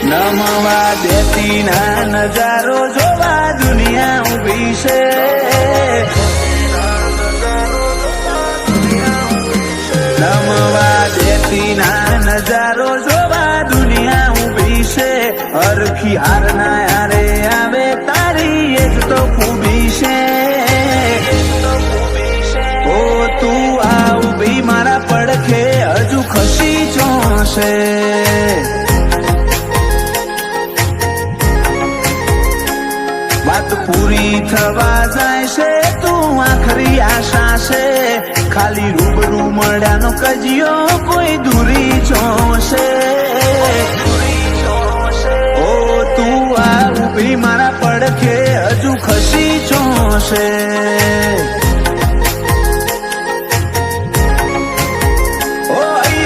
નમવા દેતી ના નજારો જોવા દુનિયા ઉભી છે. નમવા દેતી ના નજારો જોવા દુનિયા ઉભી છે. અરખી હારના યારે આવે તારી એ જ તો ખૂબી છે. ઓ તું આ ઉભી મારા પડખે હજુ ખસી જોશે. વાત પૂરી થવા જાય છે તું આખરી આશા છે. ખાલી રૂબરૂ મળ્યાનો કજિયો કોઈ દૂરી જોશે. ઓ તું આ ઉભી મારા પડખે હજુ ખસી જોશે. ઓ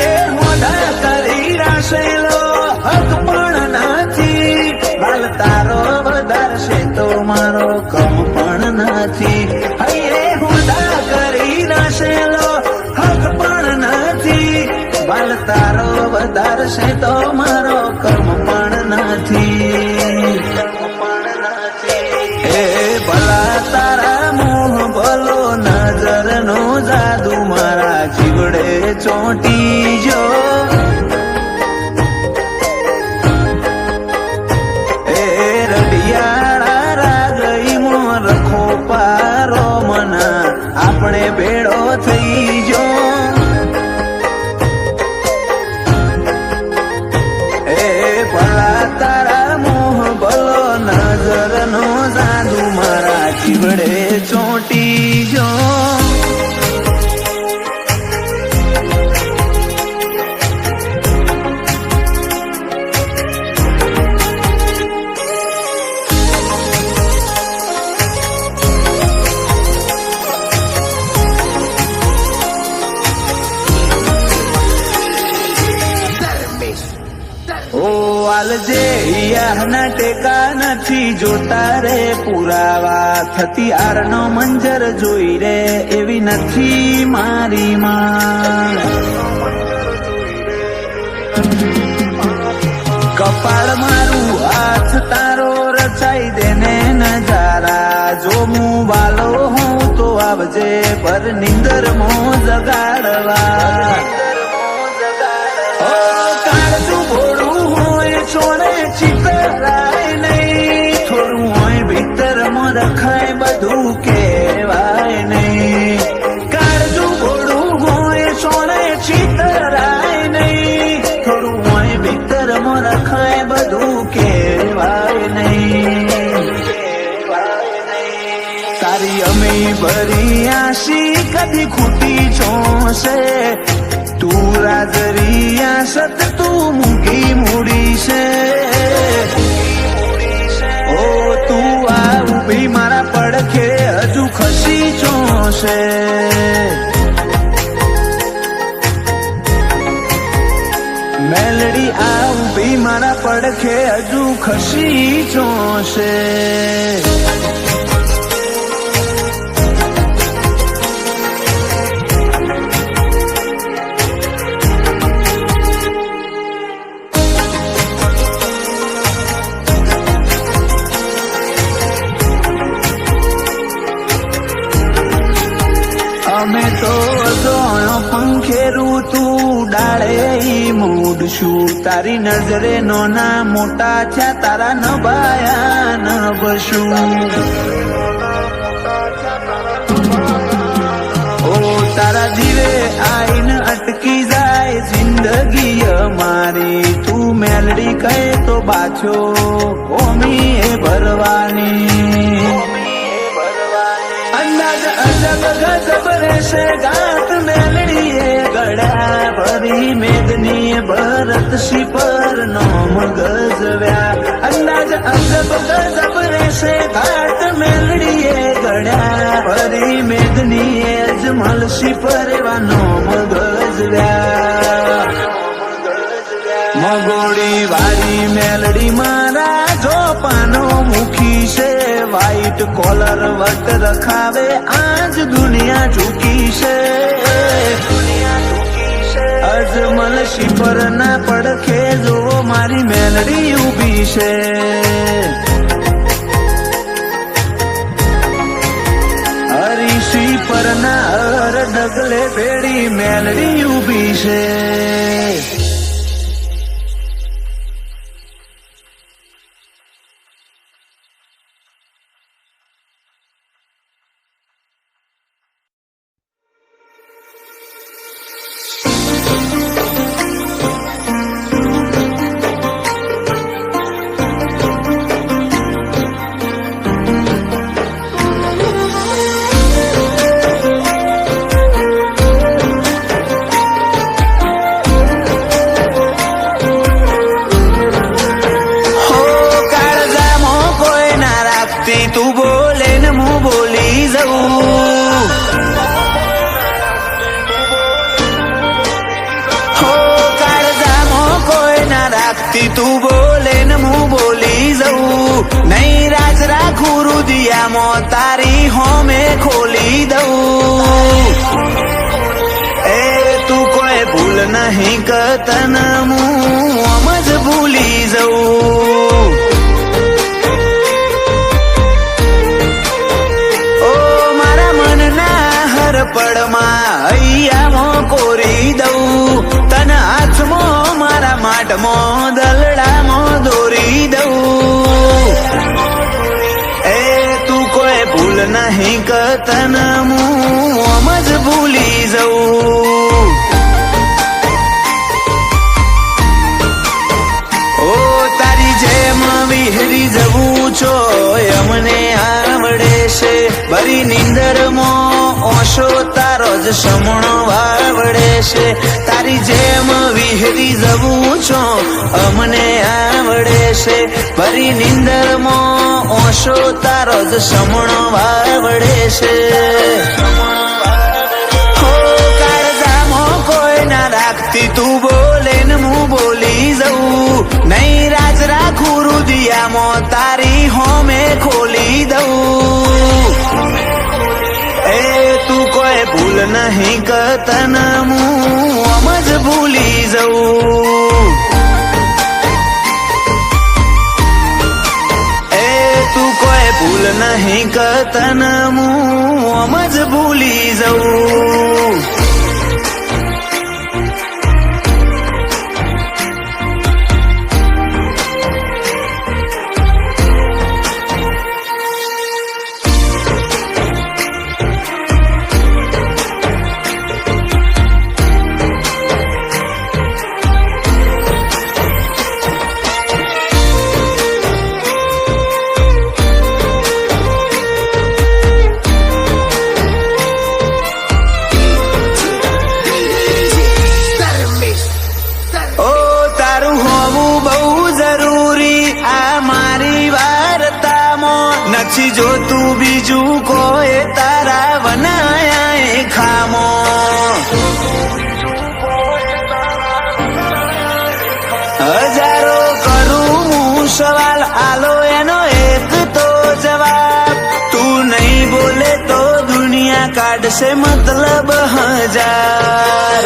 એ મોઢા કરી રાશેલો હક પણ નથી. બાલ તારો વધારશે તો મારો કમ પણ નથી. હૈયે હોદા કરી નાશેલો હક પણ નથી. બાલ તારો વધારશે તો મારો કમ પણ નથી. એ ભલા તારા મોહ ભલો નજરનો જાદુ મારા જીવડે ચોંટી જો. આપણે ભેળો થઈ જો. એ ભલા તારા મોહ ભલો નજરનો જાદુ મારા જીવડે ચોંટી જો. જે યારના ટેકા નથી જોતા રે પુરાવા. થતી આરનો મંજર જોઈ રે એવી નથી મારી માં. કપાળ મારું હાથ તારો રચાઈ દેને નજારા. જો હું વાલો હું તો આવજે પર નિંદર મો જગાડવા. કાળજું ભોળું હોય છોડે ચિતરાય નહીં. થોડું હોય ભીતરમાં રખાય બધું કહેવાય નહીં. કાળજું ભોળું હોય છોડે ચિતરાય નહીં. થોડું હોય ભીતરમાં રખાય બધું કહેવાય નહીં. તારી અમી ભરી આશી કદી ખૂટી જોશે. તું રાજરિયા સત તું મૂકી મૂડી છે. ઓ તું આ ઉભી મારા પડખે હજુ ખસી જોશે. મેલડી આ ઉભી મારા પડખે હજુ ખસી જોશે. અમે તો જોયો પંખેરું તું ડાળે મૂડશું. તારી નજરે નોના મોટા થયા તારા નભાયા નભશું. ઓ તારા દીવે આઈને અટકી જાય જિંદગી અમારી. તું મેલડી કહે તો બાછો ઓમી એ ભરવાની. અંદાજ અજબ ગજબ રહેશે ગાત મેલડીએ ગળ્યા. ભરી મેદનીએ ભરત શિપર નોમ ગજવ્યા. અંદાજ અજબ ગજબ રહેશે ગાત મેલડીએ ગળ્યા. ભરી મેદનીએ અજમલ શિપર એવા નોમ ગજવ્યા. મોડી વાળી મેલડી મારા જો પાનો મુખી છે વ્હાઈટ કોલર વટ રખાવે આજ દુનિયા ચૂકી છે અજમલ શિપર ના પડખે જો મારી મેલડી ઊભી છે હરીશી પર ના હર ડગલે બેડી મેલડી ઊભી છે તું બોલે ને હું બોલી જાઉં હો કાળજામાં કોઈ ના રાખતી તું બોલે ને હું બોલી જાઉં નહીં રાજ રાખું રુદિયામાં તારી હોમે ખોલી દઉં એ તું કોઈ ભૂલ નહીં કરતન હું આમ જ ભૂલી જાઉં પડમાં હૈયામાં કોરી દઉં તને હાથમાં મારા માટમાં દલડામાં દોરી દઉં એ તું કોઈ ભૂલ નહીં કરતન હું આમ જ ભૂલી જાઉં ઓ તારી જેમ વિહરી જવું છો અમને આવડે છે ભરી નીંદરમાં ઓશો તારો જ સમણો વાવડે છે તારી જેમ વિહરી જવું છો અમને આવડે છે ભરી નીંદરમાં ઓશો તારો જ સમણો વાવડે છે હો કાળજામાં કોઈ ના રાખતી તું બોલે ને હું બોલી જાઉં નહીં રાજ રાખું રુદિયામાં તારી હોમે ખોલી દઉં એ તું કોઈ ભૂલ નહીં કરતન હું આમ જ ભૂલી જાઉં એ તું કોઈ ભૂલ નહીં કરતન હું આમ જ ભૂલી જાઉં નથી જોતું બીજું કોઈ તારા બનાયા ખામો હજારો કરું હું સવાલ આલો એનો એક તો જવાબ તું નહીં બોલે તો દુનિયા કાઢશે મતલબ હજાર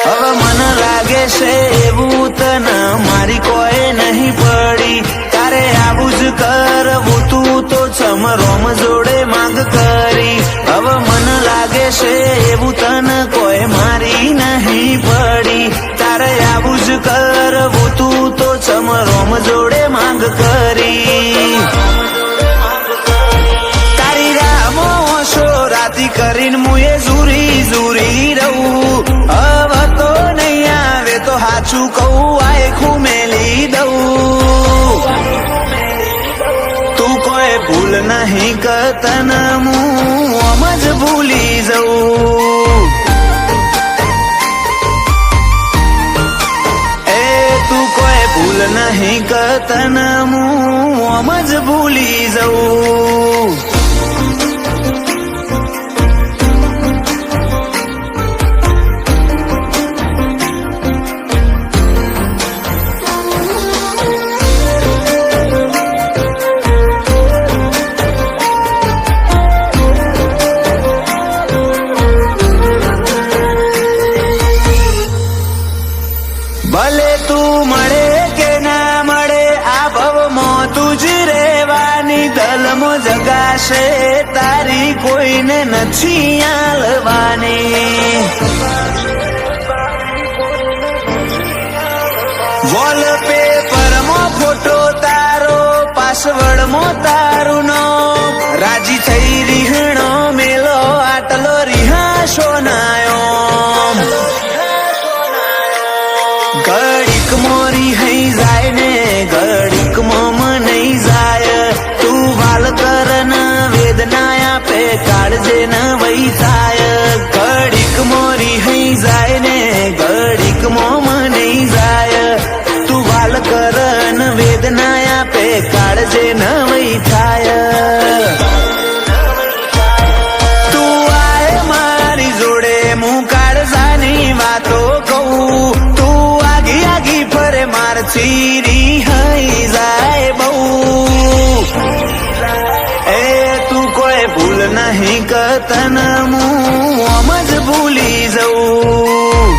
હવે મને લાગે છે એવું તને મારી કોઈ નહીં પડી તારે આવું જ કરવું તું તો ચમરોમ જોડે માંગ કરી હવે મને લાગે છે એવું તને કોઈ મારી નહીં પડી તારે આવું જ કરવું તું તો ચમરોમ જોડે માંગ કરી તારી રામો શો રાતી કરીને મુએ ઝૂરી ઝૂરી રહું હવે તો નહીં આવે તો હાચું કહું આખું મેલી દઉં તું કોઈ ભૂલ નહીં કરતન હું આમ જ ભૂલી જાઉં એ તું કોઈ ભૂલ નહીં કરતન હું આમ જ ભૂલી જાઉં છે તારી કોઈને નથી આલવાની. વોલપેપરમાં ફોટો તારો, પાસવર્ડમાં તારું નામ, રાજી થઈ રીહણો મેલો આટલો રિહાશો નાયો. ઘડીક મોરી હઈ જાય ને ઘડીક મોમાં નહીં જાય. તું વાલ કરન વેદના આપે કાળજે ન વહી થાય. ઘડીક મોરી હઈ જાય ને ઘડીક મોમાં નહીં જાય. તું વાલ કરન વેદના આપે કાળજે ન વહી થાય. તું આય મારી જોડે હું કાળજાની વાતો કહું. મારથી રીહાઈ જાય બહુ. એ તું કોઈ ભૂલ નહીં કરતન હું આમ જ ભૂલી જઉં.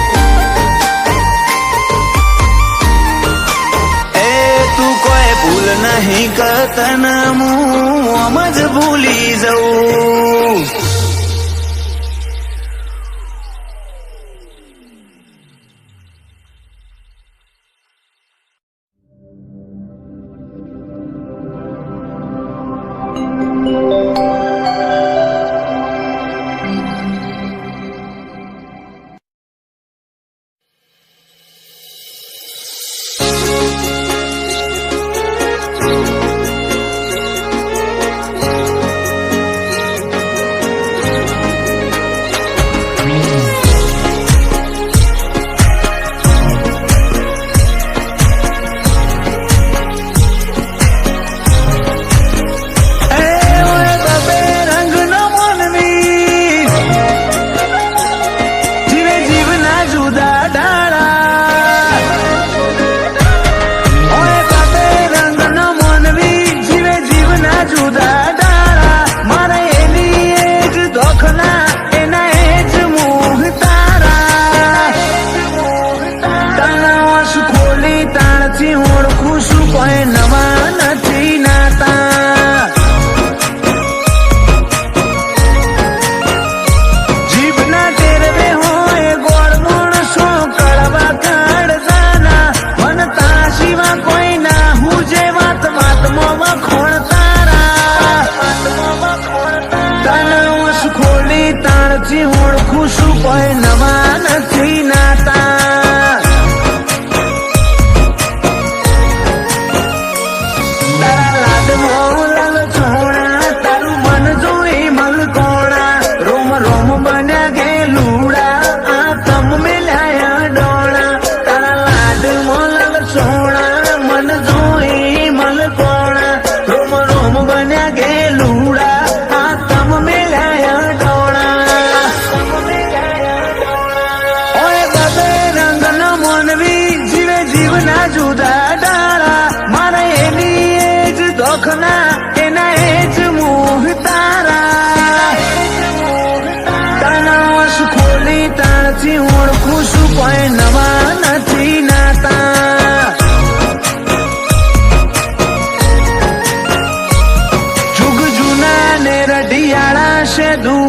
એ તું કોઈ ભૂલ નહીં કરતન હું આમ જ ભૂલી જઉં.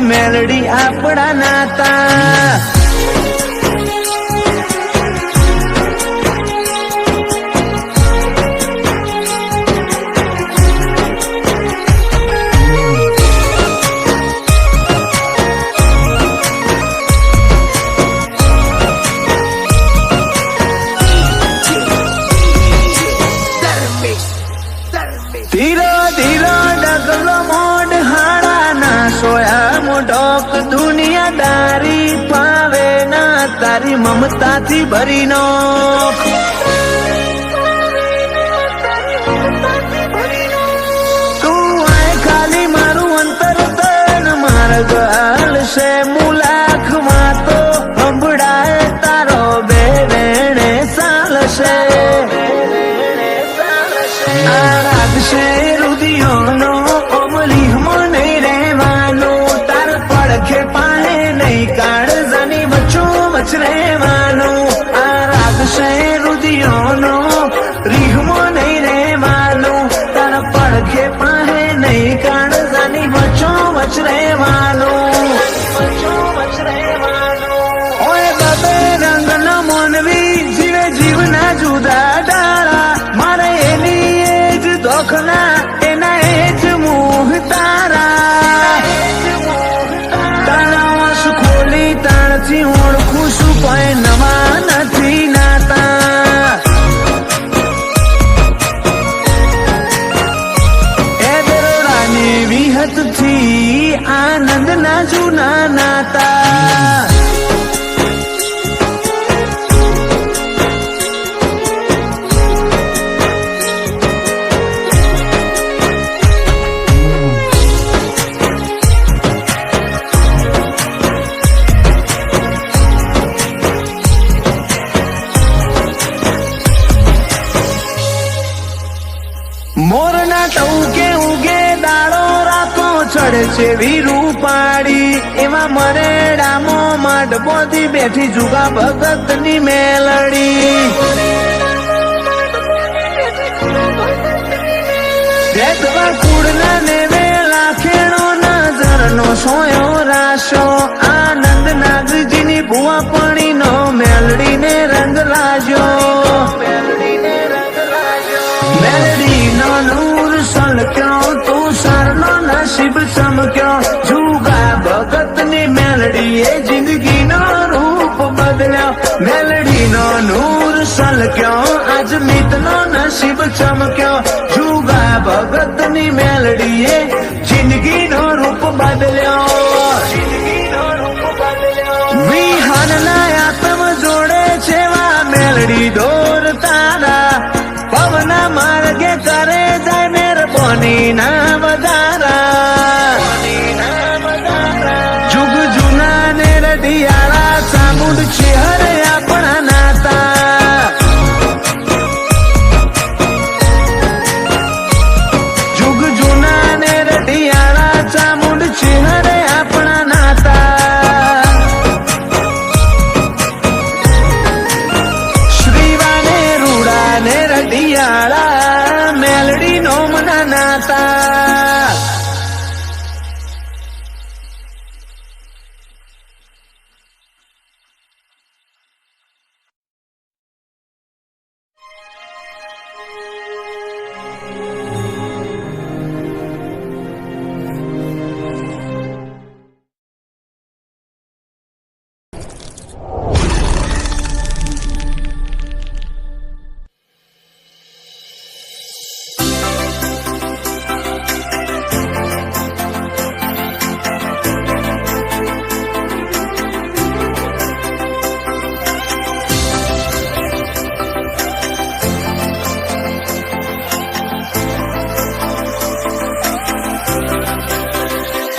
મેલડી આપણા નાતા. ધીરો ધીરો ડગલો મોડ હાડા ના સોયા મોઢોક દુનિયાદારી પાવે ના તારી મમતાથી ભરીનો. તું આય ખાલી મારું અંતર તન માર્ગ હાલશે મુલાખમાં તો સંભળાય તારો બે વેણે ચાલશે. છે રુધિયોનો અમલી મને રહેવાનું તાર પડખે પાહે નહીં કાળજાની વચ્ચો વચ રહેવાનું. આ રાગ છે રુધિયોનો રીહમો નહીં રહેવાનું તાર પડખે પાહે નહીં કાળજાની ચેવી રૂપાડી એવા મરેડામાં માંડપોથી બેઠી જુગા ભગતની મેલડી ભેદવા કુળના ને વેલા ખેડો નજરનો સોયો રાશો આનંદ નાગજીની ભુવાપણી નો મેલડીને રંગ લાગ્યો મેલડી નો નૂર સલક્યો તુષાર નો નસીબ ચમક્યો જુગા ભગતની મેલડીએ જિંદગીનો રૂપ બદલ્યો મેલડી નો નૂર સલક્યો આજ મિતનો નસીબ ચમક્યો જુગા ભગતની મેલડીએ જિંદગીનો રૂપ બદલ્યો વિહાનના આત્મ જોડે છેવા મેલડી દોર તારા પવના માર્ગે કરે જાય મેરબોની ના વધારા જુગ જુના ને રડિયાળા સામુંડ છે હરે આપણા નાતા જુગ જુના ને રડિયાળા ચામુંડ છે હરે આપણા નાતા શ્રીવાને રૂડા ને રડિયાળા મેલડી નો મના નાતા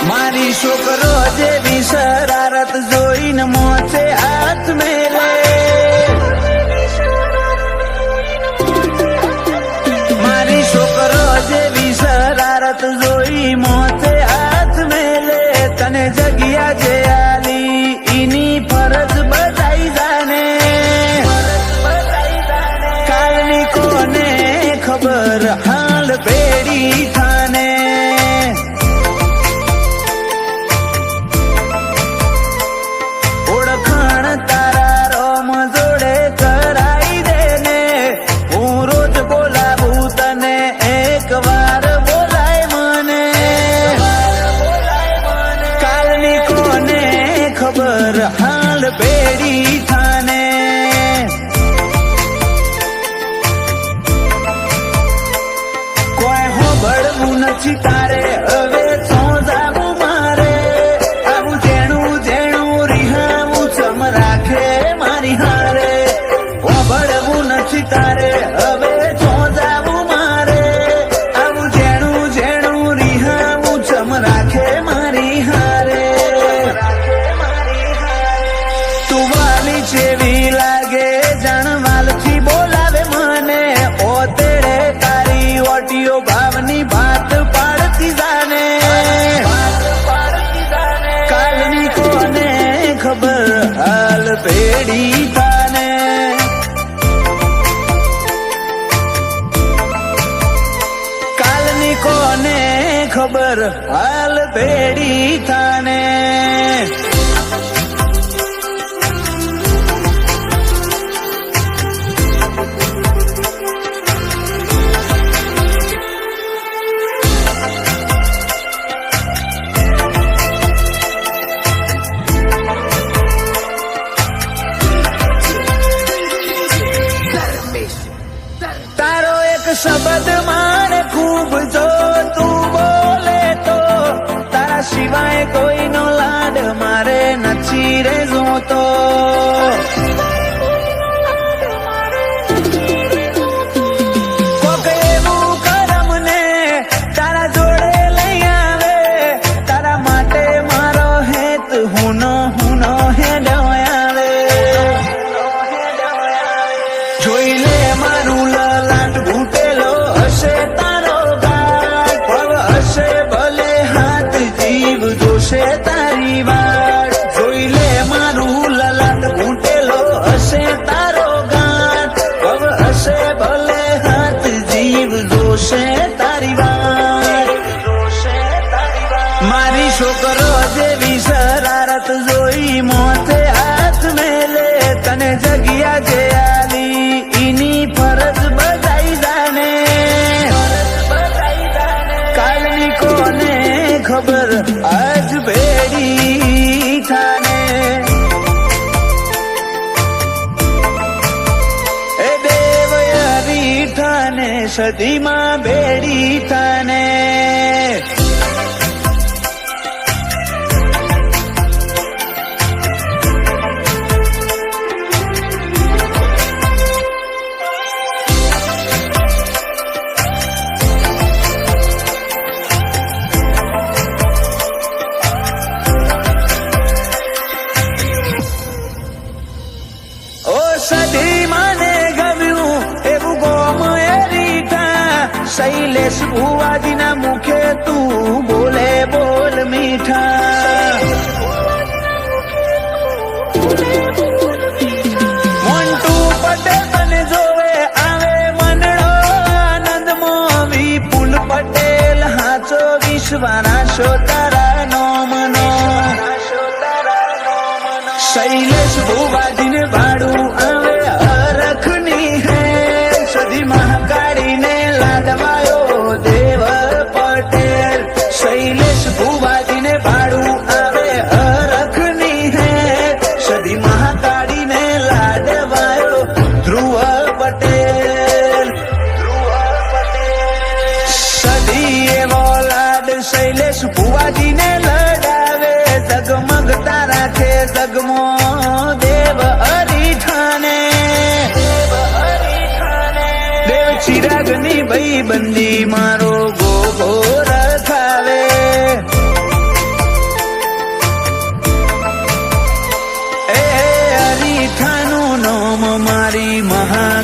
મારી છોકરો જેવી શરારત જોઈને મોચે હાથ મેલે મારી છોકરો જેવી શરારત જોઈ મોચે હાથ મેલે તને જગ્યા જે આલી ઈની ફરજ બજાઈ જાને કાલની કોને ખબર હાલ ભેડી થાને હાલ બેડી થાને કોઈ હોબળવું નથી તારે હવે સોજાવું મારે આવું જેણું જેણું રિહાવું ચમ રાખે મારી હારે હોબળવું નથી તારે હવે સોજાવું મારે આવું જેણું જેણું રિહાવું ચમ રાખે મારી હારે જેવી લાગે જણવાલથી બોલાવે મને ઓ તેડે તારી ઓટીઓ ભાવની વાત પાડતી જાને કાલની કોને ખબર હાલ ભેડી થાને કાલની કોને ખબર હાલ ભેડી થાને તારો એક શબ્દ મારે ખૂબ જો તું બોલે તો તારા સિવાય કોઈનો લાડ મારે નથી રે જોતો કોક એવું કરમ ને તારા જોડે લઈ આવે તારા માટે મારો હેત હુનો હેડો આવે જોઈ લે મારું લલાટ ઘૂંટેલો હશે સદીમાં બેડી તને સદી મને ગમ્યું એવું ગોમ એ રીઠા શૈલેષ ભુવાજીના મુખે તું બોલે બોલ મીઠા મોન્ટુ પટેલ તને જોવે આવે મનડો આનંદમાં વિપુલ પટેલ હાચો વિશ્વાના તારા નો મનો શૈલેષ ભુવાજીને ભાડું આવે હરખની હે સદી મહાકાળીને લાડવાયો દેવ પટેલ શૈલેષ ભુવાજીને ભાડું આવે હરખની હે સદી મહાકાળીને લાડવાયો ધ્રુવ પટેલ સદી એવો લાડ શૈલેષ ભુવાજીને લડાવે જગમગતા રાખે જગમો દેવ હરીઠાને દેવ ચિરાગની ભાઈ બંદી મારો ગોગો રખાવે એ હરીઠાનું નામ મારી મહા